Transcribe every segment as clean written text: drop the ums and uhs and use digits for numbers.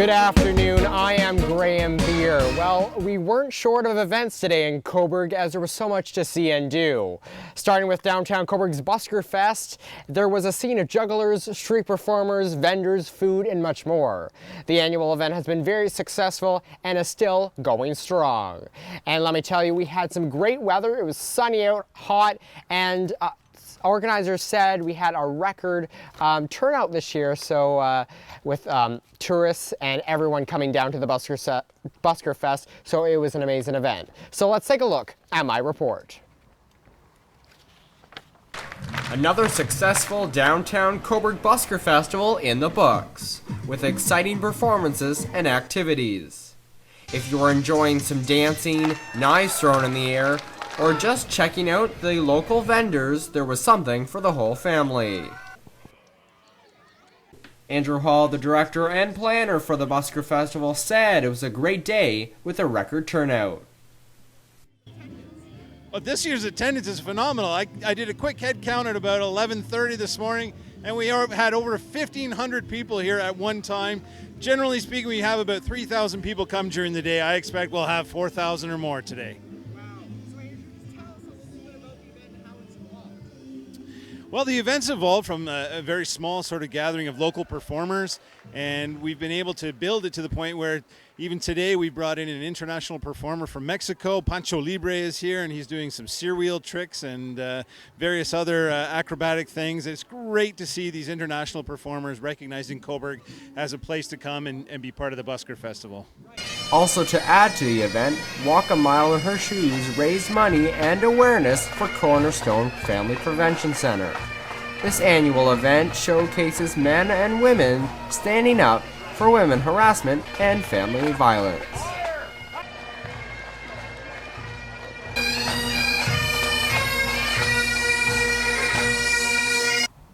Good afternoon, I am Graham Beer. Well, we weren't short of events today in Cobourg as there was so much to see and do. Starting with downtown Cobourg's Busker Fest, there was a scene of jugglers, street performers, vendors, food, and much more. The annual event has been very successful and is still going strong. And let me tell you, we had some great weather. It was sunny out, hot, and organizers said we had a record turnout this year, so with tourists and everyone coming down to the Busker Fest, so it was an amazing event. So let's take a look at my report. Another successful downtown Cobourg Busker Festival in the books, with exciting performances and activities. If you're enjoying some dancing, knives thrown in the air, or just checking out the local vendors, there was something for the whole family. Andrew Hall, the director and planner for the Busker Festival, said it was a great day with a record turnout. Well, this year's attendance is phenomenal. I did a quick head count at about 11:30 this morning, and we had over 1,500 people here at one time. Generally speaking, we have about 3,000 people come during the day. I expect we'll have 4,000 or more today. Well, the event's evolved from a very small sort of gathering of local performers, and we've been able to build it to the point where even today we brought in an international performer from Mexico. Pancho Libre is here, and he's doing some steer wheel tricks and various other acrobatic things. It's great to see these international performers recognizing Cobourg as a place to come and be part of the Busker Festival. Also, to add to the event, Walk a Mile in Her Shoes raised money and awareness for Cornerstone Family Prevention Center. This annual event showcases men and women standing up for women harassment and family violence.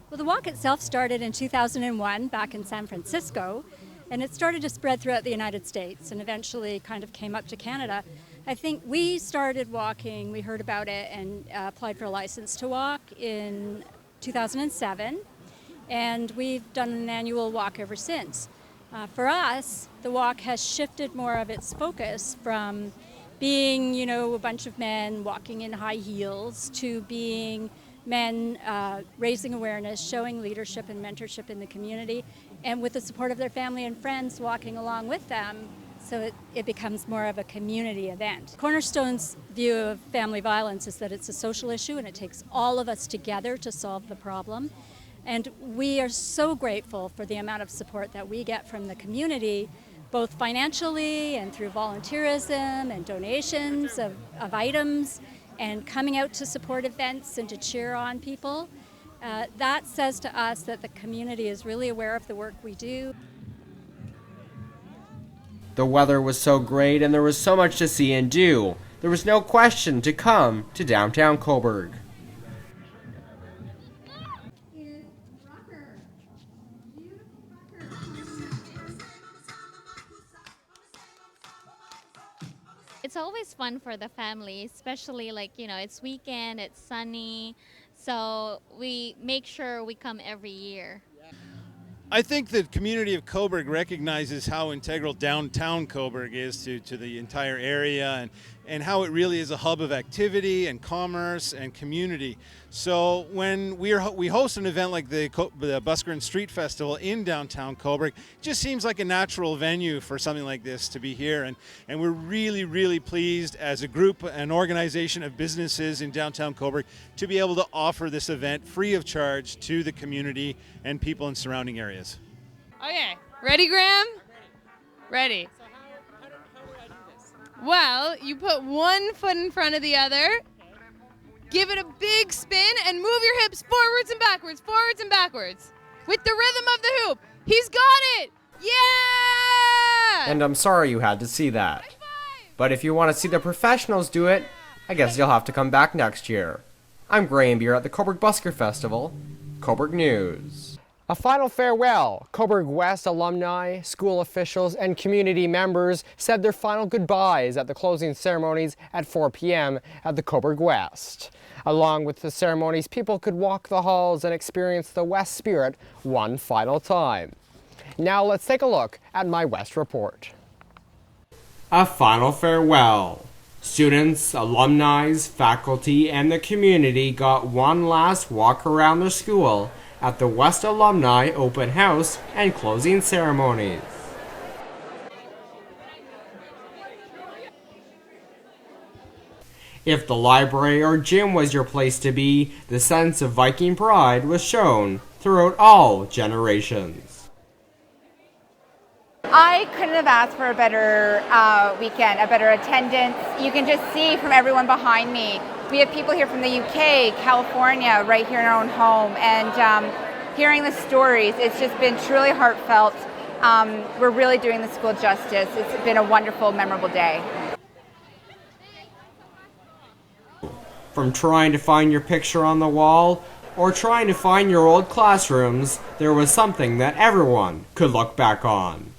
Well, the walk itself started in 2001 back in San Francisco, and it started to spread throughout the United States and eventually kind of came up to Canada. I think we started walking, we heard about it and applied for a license to walk in 2007, and we've done an annual walk ever since. For us, the walk has shifted more of its focus from being, a bunch of men walking in high heels to being men raising awareness, showing leadership and mentorship in the community, and with the support of their family and friends walking along with them, so it becomes more of a community event. Cornerstone's view of family violence is that it's a social issue and it takes all of us together to solve the problem. And we are so grateful for the amount of support that we get from the community, both financially and through volunteerism and donations of items and coming out to support events and to cheer on people. That says to us that the community is really aware of the work we do. The weather was so great and there was so much to see and do. There was no question to come to downtown Cobourg. It's always fun for the family, especially it's weekend, it's sunny, so we make sure we come every year. I think the community of Cobourg recognizes how integral downtown Cobourg is to the entire area and how it really is a hub of activity and commerce and community. So when we host an event like the Busker and Street Festival in downtown Cobourg, it just seems like a natural venue for something like this to be here. And we're really, really pleased as a group, an organization of businesses in downtown Cobourg, to be able to offer this event free of charge to the community and people in surrounding areas. Okay, ready, Graham? Ready. So how would I do this? Well, you put one foot in front of the other, give it a big spin, and move your hips forwards and backwards, with the rhythm of the hoop. He's got it! Yeah! And I'm sorry you had to see that. But if you want to see the professionals do it, I guess you'll have to come back next year. I'm Graham Beer at the Cobourg Busker Festival. Cobourg News. A final farewell. Cobourg West alumni, school officials, and community members said their final goodbyes at the closing ceremonies at 4 p.m. at the Cobourg West. Along with the ceremonies, people could walk the halls and experience the West spirit one final time. Now let's take a look at my West report. A final farewell. Students, alumni, faculty, and the community got one last walk around the school at the West Alumni Open House and closing ceremonies. If the library or gym was your place to be, the sense of Viking pride was shown throughout all generations. I couldn't have asked for a better weekend, a better attendance. You can just see from everyone behind me. We have people here from the UK, California, right here in our own home, and hearing the stories, it's just been truly heartfelt. We're really doing the school justice. It's been a wonderful, memorable day. From trying to find your picture on the wall or trying to find your old classrooms, there was something that everyone could look back on.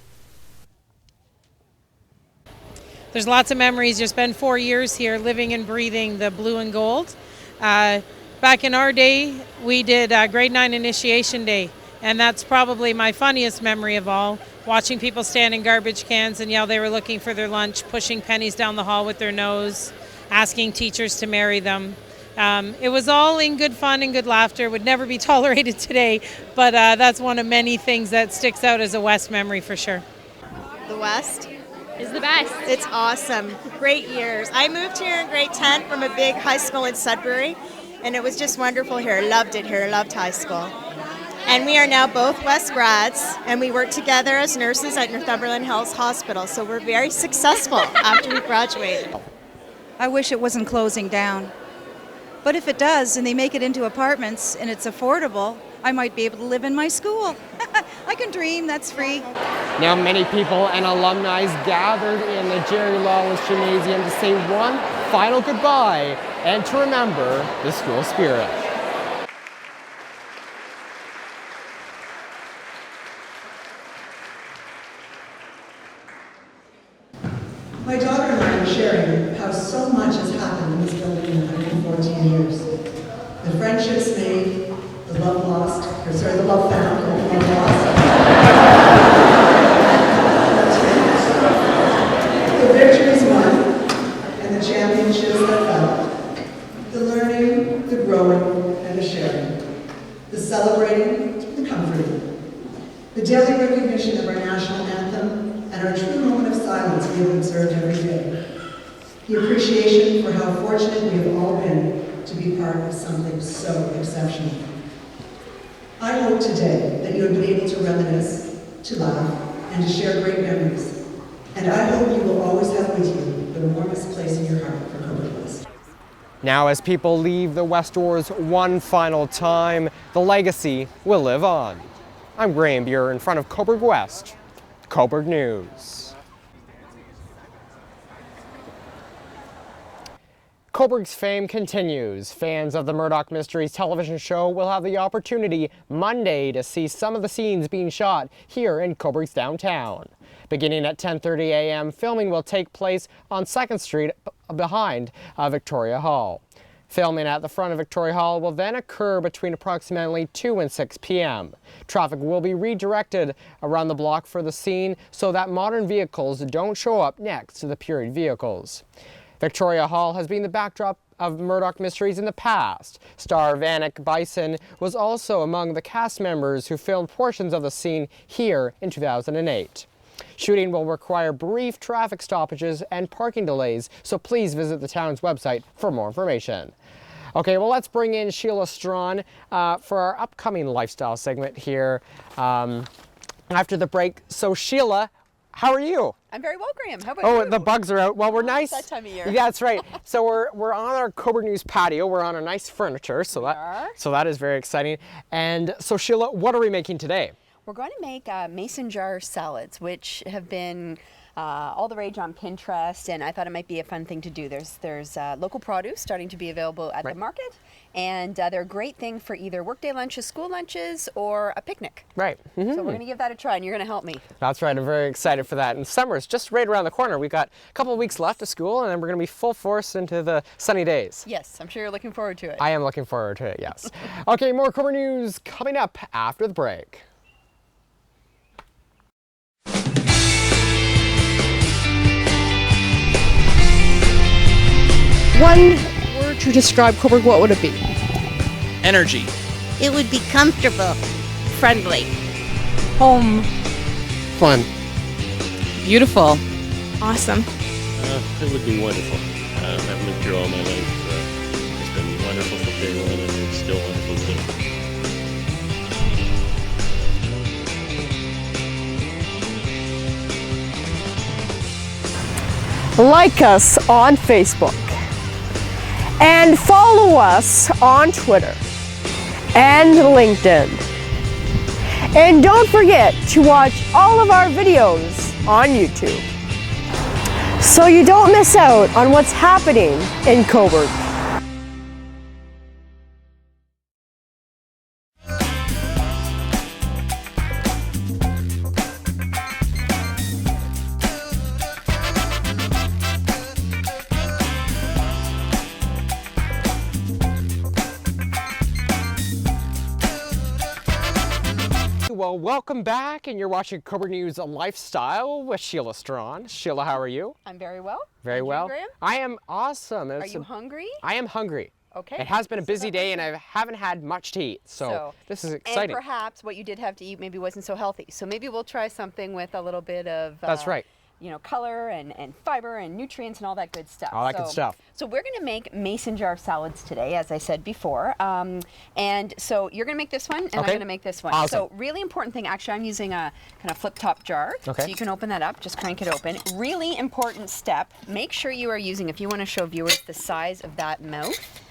There's lots of memories. You spend 4 years here living and breathing the blue and gold. Back in our day, we did grade 9 initiation day, and that's probably my funniest memory of all, watching people stand in garbage cans and yell they were looking for their lunch, pushing pennies down the hall with their nose, asking teachers to marry them. It was all in good fun and good laughter, would never be tolerated today, but that's one of many things that sticks out as a West memory for sure. The West Is the best. It's awesome. Great years. I moved here in grade 10 from a big high school in Sudbury, and it was just wonderful here. Loved it here. Loved high school. And we are now both West grads, and we work together as nurses at Northumberland Hills Hospital, so we're very successful after we graduated. I wish it wasn't closing down. But if it does, and they make it into apartments, and it's affordable, I might be able to live in my school. I can dream, that's free. Now many people and alumni gathered in the Jerry Lawless Gymnasium to say one final goodbye and to remember the school spirit. My daughter and I are sharing how so much has happened in this building in 114 years. The friendships made, the love lost, or sorry, the love found, the love lost. The victories won, and the championships that fell. The learning, the growing, and the sharing. The celebrating, the comforting. The daily recognition of our national anthem, and our true moment of silence we have observed every day. The appreciation for how fortunate we have all been to be part of something so exceptional. I hope today that you have been able to reminisce, to laugh, and to share great memories. And I hope you will always have with you the warmest place in your heart for Cobourg West. Now as people leave the West doors one final time, the legacy will live on. I'm Graham Beer in front of Cobourg West. Cobourg News. Cobourg's fame continues. Fans of the Murdoch Mysteries television show will have the opportunity Monday to see some of the scenes being shot here in Cobourg's downtown. Beginning at 10:30 a.m., filming will take place on 2nd Street behind Victoria Hall. Filming at the front of Victoria Hall will then occur between approximately 2 and 6 p.m. Traffic will be redirected around the block for the scene so that modern vehicles don't show up next to the period vehicles. Victoria Hall has been the backdrop of Murdoch Mysteries in the past. Star Vanek Bison was also among the cast members who filmed portions of the scene here in 2008. Shooting will require brief traffic stoppages and parking delays, so please visit the town's website for more information. Okay, well, let's bring in Shelagh Straughan for our upcoming lifestyle segment here after the break. So Shelagh, how are you? I'm very well, Graham. How about you? Oh, the bugs are out. Well, we're nice. That time of year. Yeah, that's right. So we're on our Cobourg News patio. We're on our nice furniture, so that is very exciting. And so Shelagh, what are we making today? We're going to make mason jar salads, which have been all the rage on Pinterest, and I thought it might be a fun thing to do. There's local produce starting to be available at the market, and they're a great thing for either workday lunches, school lunches, or a picnic. Right. Mm-hmm. So we're going to give that a try, and you're going to help me. That's right. I'm very excited for that. And summer's just right around the corner. We've got a couple of weeks left of school, and then we're going to be full force into the sunny days. Yes, I'm sure you're looking forward to it. I am looking forward to it, yes. Okay, more Cobourg News coming up after the break. One word to describe Cobourg, what would it be? Energy. It would be comfortable, friendly. Home. Fun. Beautiful. Awesome. It would be wonderful. I've lived here all my life. It's been wonderful from day one, and it's still wonderful too. Like us on Facebook and follow us on Twitter and LinkedIn. And don't forget to watch all of our videos on YouTube so you don't miss out on what's happening in Cobourg. Well, welcome back, and you're watching Cobourg News Lifestyle with Shelagh Straughan. Shelagh, how are you? I'm very well. Very And you, well. Graham? I am awesome. Are you hungry? I am hungry. Okay. It has been a busy day, and I haven't had much to eat, so this is exciting. And perhaps what you did have to eat maybe wasn't so healthy. So maybe we'll try something with a little bit of That's right. You know, color and fiber and nutrients and all that good stuff. All that good stuff. So we're going to make mason jar salads today, as I said before. And so you're going to make this one, and I'm going to make this one. Awesome. So really important thing, actually, I'm using a kind of flip-top jar. Okay. So you can open that up, just crank it open. Really important step, make sure you are using, if you want to show viewers the size of that mouth,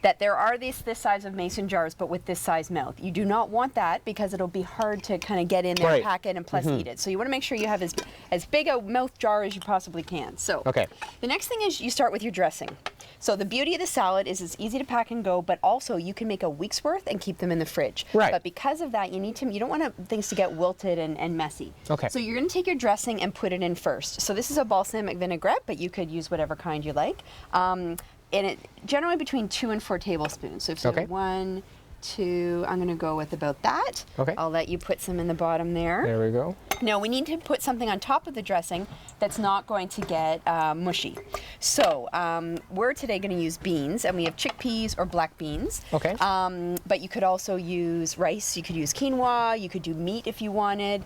that there are this size of mason jars, but with this size mouth. You do not want that because it'll be hard to kind of get in there, pack it, and plus eat it. So you want to make sure you have as big a mouth jar as you possibly can. So the next thing is you start with your dressing. So the beauty of the salad is it's easy to pack and go, but also you can make a week's worth and keep them in the fridge. Right. But because of that, you don't want things to get wilted and messy. Okay. So you're going to take your dressing and put it in first. So this is a balsamic vinaigrette, but you could use whatever kind you like. And it generally between 2 and 4 tablespoons. So if you 1, 2, I'm going to go with about that. Okay. I'll let you put some in the bottom there. There we go. Now we need to put something on top of the dressing that's not going to get mushy. So we're today going to use beans, and we have chickpeas or black beans. Okay. But you could also use rice. You could use quinoa. You could do meat if you wanted.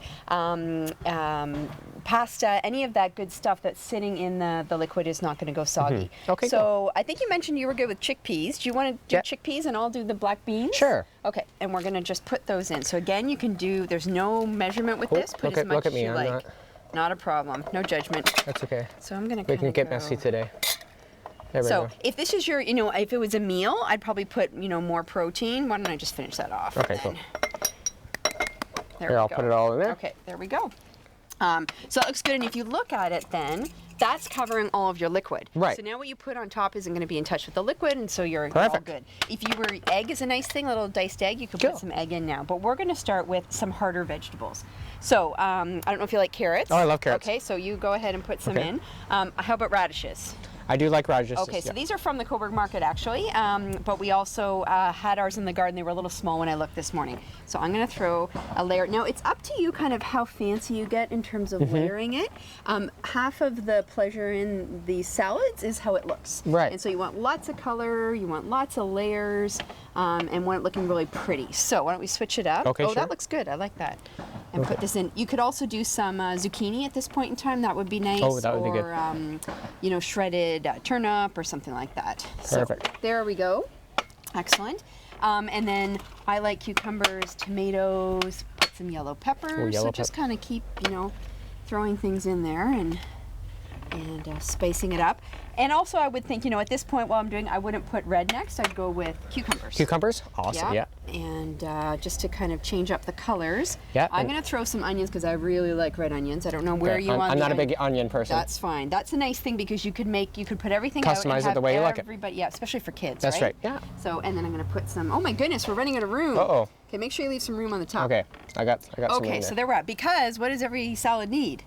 Pasta, any of that good stuff that's sitting in the liquid is not going to go soggy. Okay. So I think you mentioned you were good with chickpeas. Do you want to do chickpeas and I'll do the black beans? Sure. Okay, and we're going to just put those in. So again, you can do, there's no measurement with this. Put as much as you like. Not a problem. No judgment. That's okay. So I'm going to We can get messy today. There we go. If this is your, if it was a meal, I'd probably put, more protein. Why don't I just finish that off? Okay, cool. There Here, we I'll go. put it all in there. Okay, there we go. So that looks good, and if you look at it then, that's covering all of your liquid. Right. So now what you put on top isn't going to be in touch with the liquid, and so you're all good. If you were, egg is a nice thing, a little diced egg, you could put some egg in now. But we're going to start with some harder vegetables. So I don't know if you like carrots. Oh, I love carrots. Okay, so you go ahead and put some in. How about radishes? I do like radishes. Okay, so these are from the Cobourg market actually, but we also had ours in the garden. They were a little small when I looked this morning. So I'm going to throw a layer. Now it's up to you kind of how fancy you get in terms of layering it. Half of the pleasure in these salads is how it looks. Right. And so you want lots of color, you want lots of layers, and want it looking really pretty. So why don't we switch it up? Okay, sure. That looks good. I like that. And put this in. You could also do some zucchini at this point in time. That would be nice. Oh, that would be good. Or, shredded turnip or something like that. Perfect. So there we go. Excellent. And then I like cucumbers, tomatoes, put some yellow peppers. So just kind of keep, throwing things in there and spacing it up. And also I would think, at this point while I'm doing, I wouldn't put red next. I'd go with cucumbers. Cucumbers? Awesome, yeah. And just to kind of change up the colors. Yeah. I'm going to throw some onions because I really like red onions. I don't know where you want I'm not a big onion person. That's fine. That's a nice thing because you could put everything out and customize have it the way you like it. everybody, yeah, especially for kids, That's right, yeah. So, and then I'm going to put some, oh my goodness, we're running out of room. Uh-oh. Okay, make sure you leave some room on the top. Okay, I got some room Okay, so there we're at. Because what does every salad need?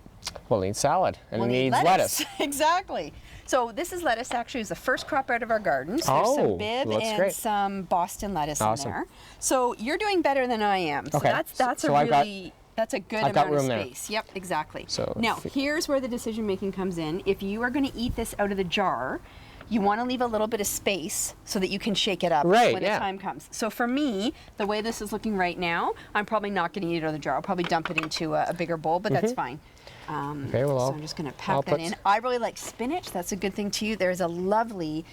We'll need salad, and it needs lettuce. Exactly. So this is lettuce, actually, is the first crop out of our garden. So there's some Bib and some Boston lettuce in there. So you're doing better than I am. So that's a good amount of space. Yep, exactly. So now, here's where the decision making comes in. If you are going to eat this out of the jar, you want to leave a little bit of space so that you can shake it up Right, when yeah. the time comes. So for me, the way this is looking right now, I'm probably not going to eat it out of the jar. I'll probably dump it into a bigger bowl, but that's fine. Okay, well, so I'm just going to pack that in. I really like spinach. That's a good thing to you. There's a lovely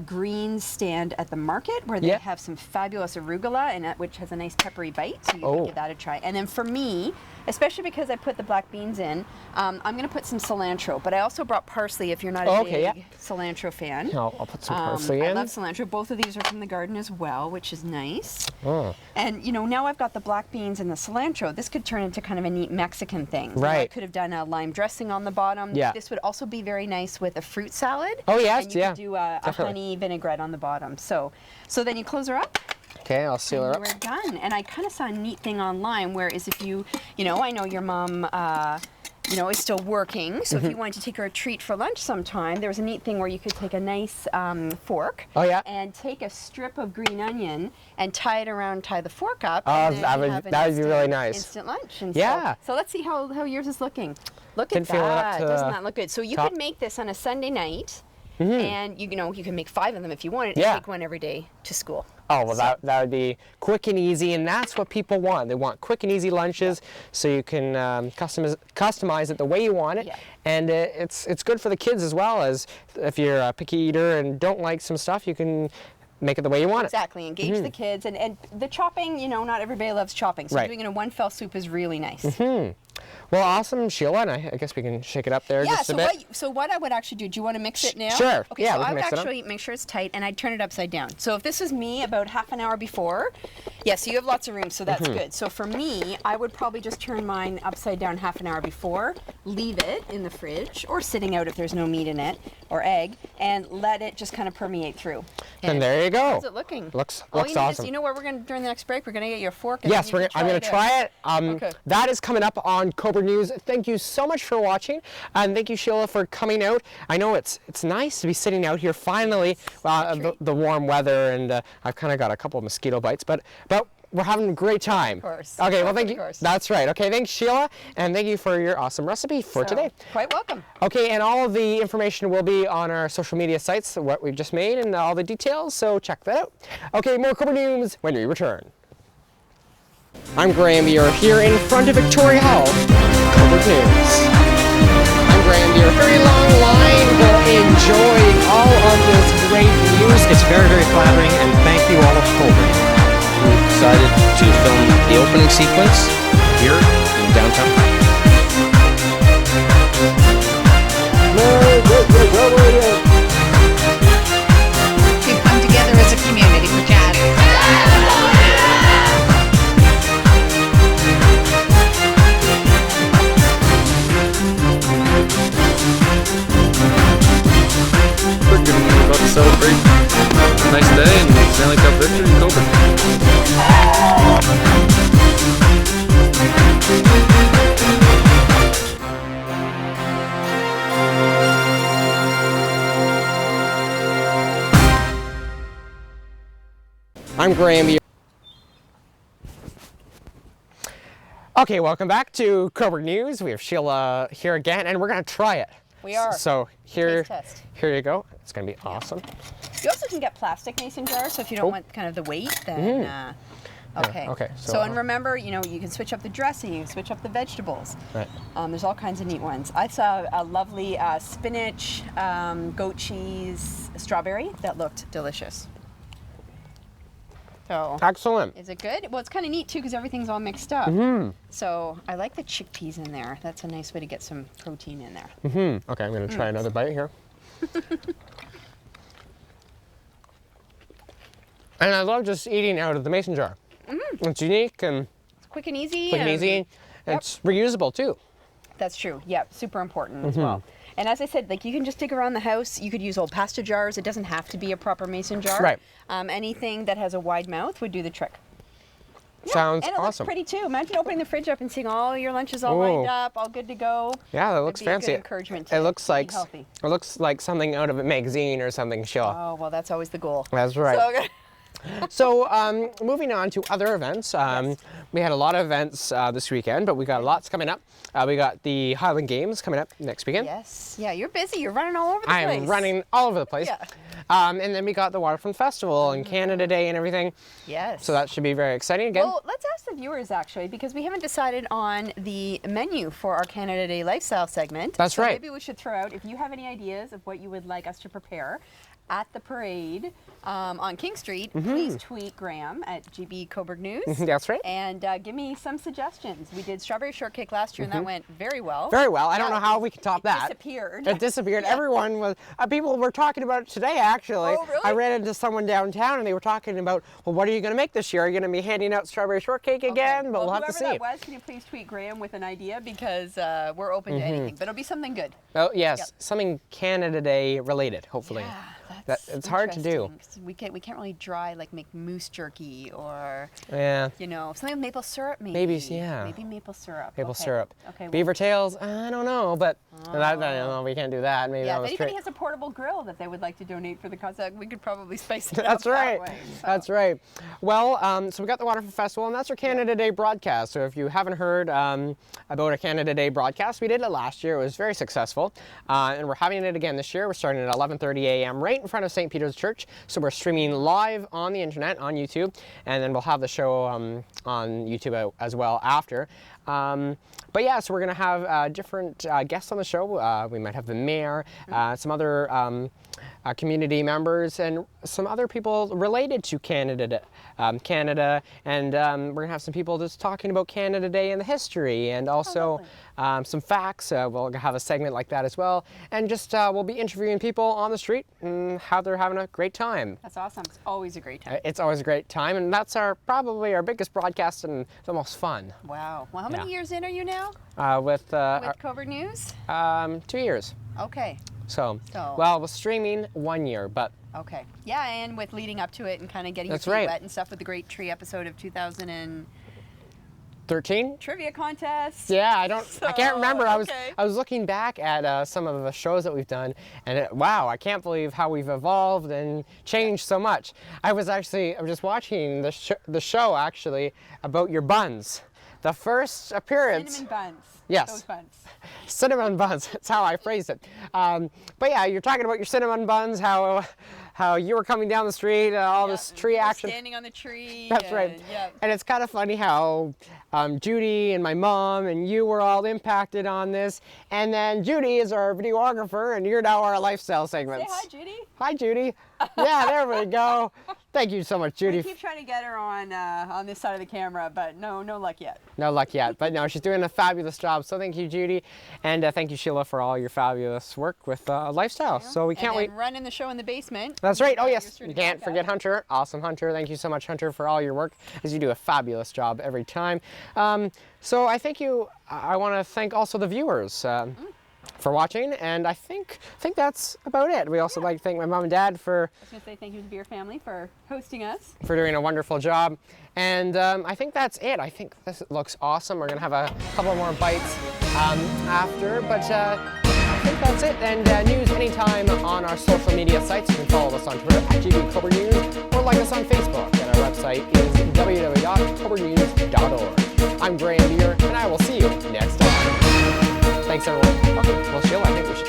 green stand at the market where they have some fabulous arugula, and which has a nice peppery bite, so you can give that a try. And then for me, especially because I put the black beans in, I'm going to put some cilantro, but I also brought parsley if you're not a big cilantro fan. I'll put some parsley in. I love cilantro. Both of these are from the garden as well, which is nice. And you know, now I've got the black beans and the cilantro. This could turn into kind of a neat Mexican thing. Right. You know, I could have done a lime dressing on the bottom. Yeah. This would also be very nice with a fruit salad. Oh, yes, and you could do a honey vinaigrette on the bottom. So then you close her up. Okay, I'll seal her up. We're done. And I kind of saw a neat thing online, whereas if you know, I know your mom, you know, is still working. So if you wanted to take her a treat for lunch sometime, there was a neat thing where you could take a nice fork and take a strip of green onion and tie the fork up. Oh, that would be really nice. Instant lunch. And yeah. So let's see how yours is looking. Look Didn't at feel it up that. to Doesn't that look good? So you top. could make this on a Sunday night. And you know, you can make 5 of them if you wanted, and take one every day to school. Oh, well, that would be quick and easy, and that's what people want. They want quick and easy lunches, so you can customize it the way you want it, and it's good for the kids as well, as if you're a picky eater and don't like some stuff, you can make it the way you want it. Exactly, engage the kids, and the chopping, you know, not everybody loves chopping, so doing it in one fell swoop is really nice. Well, awesome, Sheila, and I guess we can shake it up there just a bit. So what I would actually do want to mix it now? Sure, Okay, yeah, so we can I would mix it up. actually make sure it's tight, and I'd turn it upside down. So if this is me about half an hour before, so you have lots of room, so that's good. So for me, I would probably just turn mine upside down half an hour before, leave it in the fridge, or sitting out if there's no meat in it, or egg, and let it just kind of permeate through. And there you go. How's it looking? Looks Is, awesome. you know what we're going to, during the next break, we're going to get you a fork. And Yes, I'm going to try it. Okay. That is coming up on Cobourg News. Thank you so much for watching, and thank you, Sheila, for coming out. I know it's nice to be sitting out here finally, the warm weather, and I've kind of got a couple of mosquito bites, but we're having a great time. Of course. Okay, well, thank you. That's right. Okay, thanks, Sheila, and thank you for your awesome recipe for today. Quite welcome. Okay, and all of the information will be on our social media sites, what we've just made, and all the details, so check that out. Okay, more Cobourg News when we return. I'm Graham. You're here in front of Victoria Hall. Cobourg News. I'm Graham. You're very long line will enjoy all of this great news. It's very, very flattering, and thank you all of Cobourg. We decided to film the opening sequence here in downtown. We've come together as a community for jazz. We're about to celebrate a nice day and Stanley Cup victory in Cobourg. I'm Graham. Okay, welcome back to Cobourg News. We have Sheila here again, and we're going to try it. We are. So here Taste test. you go. It's going to be awesome. You also can get plastic mason jars, so if you don't want kind of the weight, then okay. Okay. So and remember, you know, you can switch up the dressing, you can switch up the vegetables. Right. There's all kinds of neat ones. I saw a lovely spinach, goat cheese, strawberry that looked delicious. So excellent. Is it good? Well, it's kind of neat too because everything's all mixed up. So I like the chickpeas in there. That's a nice way to get some protein in there. Okay, I'm going to try another bite here. And I love just eating out of the mason jar. It's unique and it's quick and easy. It's reusable too. That's true. Yeah, super important as well. And as I said, like you can just dig around the house. You could use old pasta jars. It doesn't have to be a proper mason jar. Right. Anything that has a wide mouth would do the trick. Yeah, Sounds and it awesome. looks pretty too. Imagine opening the fridge up and seeing all your lunches all lined up, all good to go. Yeah, that looks That'd be fancy. A good encouragement. It looks like healthy. It looks like something out of a magazine or something, Sheila. Oh well, that's always the goal. That's right. So, So moving on to other events, we had a lot of events this weekend, but we got lots coming up. We got the Highland Games coming up next weekend. Yes, yeah, you're busy. You're running all over the place. I'm running all over the place. Yeah. And then we got the Waterfront Festival and Canada Day and everything. Yes. So that should be very exciting again. Well, let's ask the viewers actually, because we haven't decided on the menu for our Canada Day lifestyle segment. That's so right. Maybe we should throw out, if you have any ideas of what you would like us to prepare at the parade on King Street, please tweet Graham at GB Cobourg News. That's right. And give me some suggestions. We did strawberry shortcake last year, and that went very well. Very well. I don't know how we can top that. Disappeared. It disappeared. Everyone was, people were talking about it today, actually. Oh, really? I ran into someone downtown, and they were talking about, well, what are you going to make this year? Are you going to be handing out strawberry shortcake again? But we'll have to see. Whoever that was, can you please tweet Graham with an idea? Because we're open to anything, but it'll be something good. Oh, yes. Yep. Something Canada Day related, hopefully. Yeah, it's hard to do. We can't really make moose jerky or Yeah. something with maple syrup maybe. Maybe maple syrup. Maple syrup. Okay. Beaver tails, I don't know, but we can't do that. Maybe Yeah, that if was anybody has a portable grill that they would like to donate for the cause, we could probably spice it That's up right. that way. So. That's right. Well, so we got the Waterfront Festival, and that's our Canada Day broadcast. So if you haven't heard about a Canada Day broadcast, we did it last year. It was very successful, and we're having it again this year. We're starting at 11:30 a.m. right in front of St. Peter's Church. So we're streaming live on the internet, on YouTube, and then we'll have the show on YouTube as well after. But yeah, so we're going to have different guests on the show. We might have the mayor, some other community members, and some other people related to Canada, and we're going to have some people just talking about Canada Day and the history, and also some facts. We'll have a segment like that as well, and just we'll be interviewing people on the street and how they're having a great time. That's awesome. It's always a great time. It's always a great time, and that's probably our biggest broadcast and the most fun. Wow. Well, how many years in are you now? With Cobourg News? 2 years. Okay. So, well, with streaming 1 year, but. Okay. Yeah, and with leading up to it and kind of getting your feet wet and stuff with the Great Tree episode of 2013 trivia contest. Yeah, I can't remember. I was looking back at some of the shows that we've done, and wow, I can't believe how we've evolved and changed so much. I was just watching the show actually about your buns. The first appearance. Cinnamon buns. Yes. Those buns. Cinnamon buns. That's how I phrased it. But yeah, you're talking about your cinnamon buns. How you were coming down the street, all this tree action. Standing on the tree. That's right. Yep. And it's kind of funny how Judy and my mom and you were all impacted on this. And then Judy is our videographer, and you're now our lifestyle segments. Say hi, Judy. Hi, Judy. Yeah, there we go. Thank you so much, Judy. We keep trying to get her on this side of the camera, but no luck yet. No luck yet, but no, she's doing a fabulous job. So thank you, Judy, and thank you, Sheila, for all your fabulous work with lifestyle. So we can't wait. Running the show in the basement. That's right. Oh yes, you can't forget Hunter. Awesome, Hunter. Thank you so much, Hunter, for all your work, as you do a fabulous job every time. So I want to thank also the viewers. For watching, and I think that's about it. We also like to thank my mom and dad for. I was going to say thank you to the Beer family for hosting us. For doing a wonderful job, and I think that's it. I think this looks awesome. We're gonna have a couple more bites after, but I think that's it. And news anytime on our social media sites. You can follow us on Twitter at GB Cobourg News, or like us on Facebook. And our website is www.cobourgnews.org. I'm Graham Beer, and I will see you next time. Thanks, everyone. Okay, well, Sheila, I think we should